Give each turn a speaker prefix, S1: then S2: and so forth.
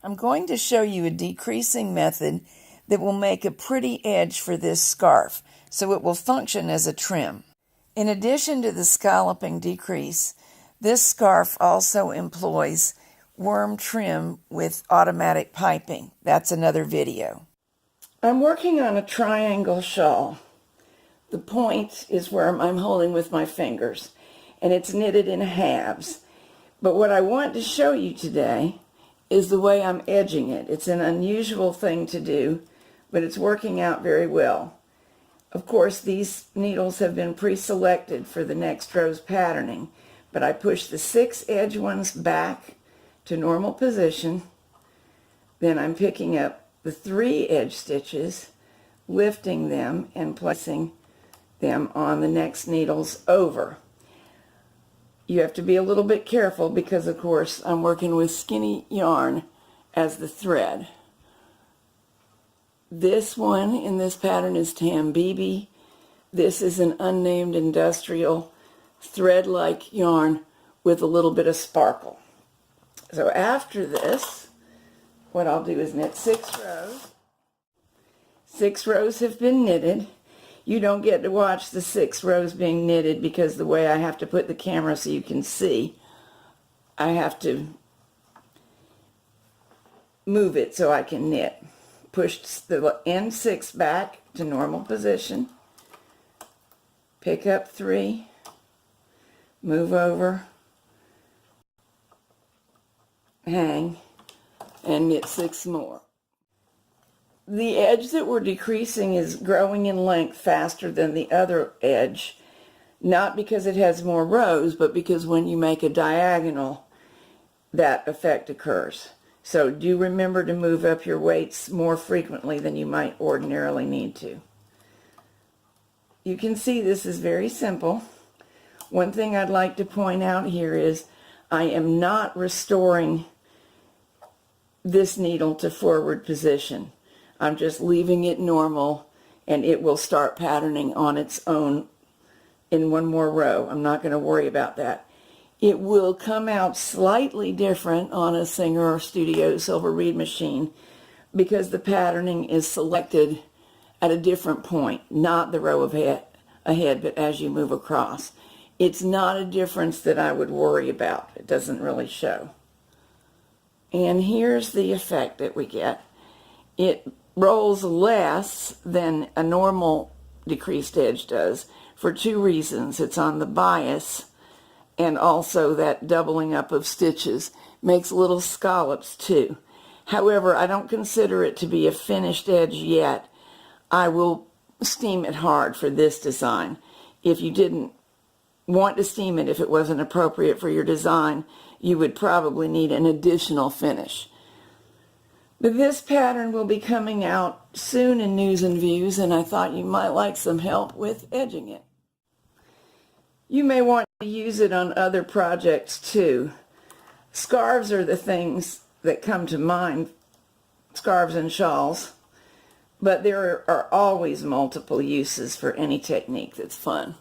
S1: I'm going to show you a decreasing method that will make a pretty edge for this scarf, so it will function as a trim. In addition to the scalloping decrease, this scarf also employs worm trim with automatic piping. That's another video. I'm working on a triangle shawl. The point is where I'm holding with my fingers, and it's knitted in halves. But what I want to show you today is the way I'm edging it. It's an unusual thing to do, but it's working out very well. Of course, these needles have been pre-selected for the next row's patterning, but I push the 6 edge ones back to normal position. Then I'm picking up the 3 edge stitches, lifting them and placing them on the next needles over. You have to be a little bit careful because, of course, I'm working with skinny yarn as the thread. This one in this pattern is Tambibi. This is an unnamed industrial thread-like yarn with a little bit of sparkle. So after this, what I'll do is knit 6 rows. 6 rows have been knitted. You don't get to watch the 6 rows being knitted because the way I have to put the camera so you can see, I have to move it so I can knit. Push the end 6 back to normal position, pick up 3, move over, hang, and knit 6 more. The edge that we're decreasing is growing in length faster than the other edge, not because it has more rows, but because when you make a diagonal, that effect occurs. So do remember to move up your weights more frequently than you might ordinarily need to. You can see this is very simple. One thing I'd like to point out here is I am not restoring this needle to forward position. I'm just leaving it normal, and it will start patterning on its own in one more row. I'm not going to worry about that. It will come out slightly different on a Singer or Studio Silver Reed machine because the patterning is selected at a different point, not the row ahead, but as you move across. It's not a difference that I would worry about. It doesn't really show. And here's the effect that we get. It rolls less than a normal decreased edge does for 2 reasons. It's on the bias, and also that doubling up of stitches makes little scallops too. However, I don't consider it to be a finished edge yet. I will steam it hard for this design. If you didn't want to steam it, if it wasn't appropriate for your design, you would probably need an additional finish. But this pattern will be coming out soon in News and Views, and I thought you might like some help with edging it. You may want to use it on other projects too. Scarves are the things that come to mind, scarves and shawls, but there are always multiple uses for any technique that's fun.